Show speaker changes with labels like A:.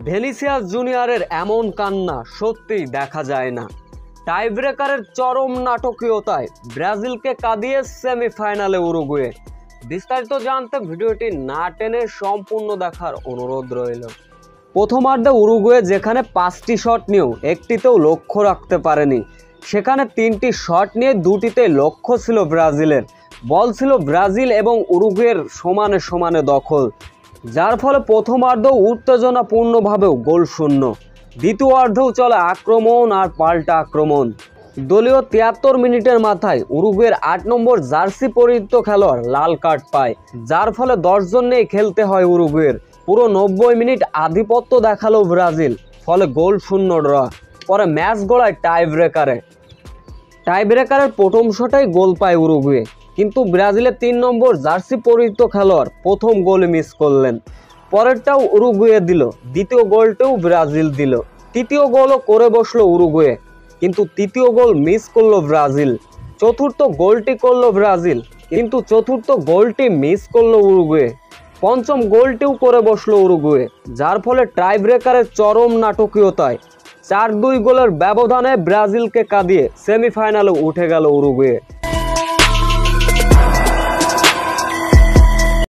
A: Vinicius জুনিয়রের এমন কান্না সত্যিই দেখা যায় না। টাইব্রেকারের চরম নাটকীয়তায় ব্রাজিলকে কাঁদিয়ে সেমিফাইনালে উরুগুয়ে। বিস্তারিত জানতে ভিডিওটি না টেনে সম্পূর্ণ দেখার অনুরোধ রইল। প্রথমার্ধে উরুগুয়ে যেখানে 5টি শট নিয়েও একটিতেও লক্ষ্য রাখতে পারেনি, সেখানে 3টি শট নিয়ে 2টিতে লক্ষ্য ছিল ব্রাজিলের। বল ছিল ব্রাজিল এবং উরুগুয়ের সমানে সমানে দখল, যার ফলে প্রথমার্ধ উত্তেজনাপূর্ণভাবেও গোল শূন্য। দ্বিতীয়ার্ধেও চলে আক্রমণ আর পাল্টা আক্রমণ। দলীয় 73 মিনিটের মাথায় উরুগুয়ের 8 নম্বর জার্সি পরিহিত খেলোয়াড় লাল কার্ড পায়, যার ফলে 10 জন নিয়ে খেলতে হয় উরুগুয়ের। পুরো 90 মিনিট আধিপত্য দেখালো ব্রাজিল, ফলে গোল শূন্য ড্র। পরে ম্যাচ গড়ায় টাইব্রেকারের প্রথম শটেই গোল পায় উরুগুয়ে, কিন্তু ব্রাজিলের 3 নম্বর জার্সি পরিহিত খেলোয়াড় প্রথম গোল মিস করলেন। পরেরটাও উরুগুয়ে দিল, দ্বিতীয় গোলটাও ব্রাজিল দিল, তৃতীয় গোলও করে বসলো উরুগুয়ে, কিন্তু তৃতীয় গোল মিস করলো ব্রাজিল। চতুর্থ গোলটি করলো ব্রাজিল, কিন্তু চতুর্থ গোলটি মিস করলো উরুগুয়ে। পঞ্চম গোলটিও করে বসলো উরুগুয়ে, যার ফলে টাইব্রেকারের চরম নাটকীয়তায় 4-2 গোলের ব্যবধানে ব্রাজিলকে কাঁদিয়ে সেমিফাইনালে উঠে গেল উরুগুয়ে।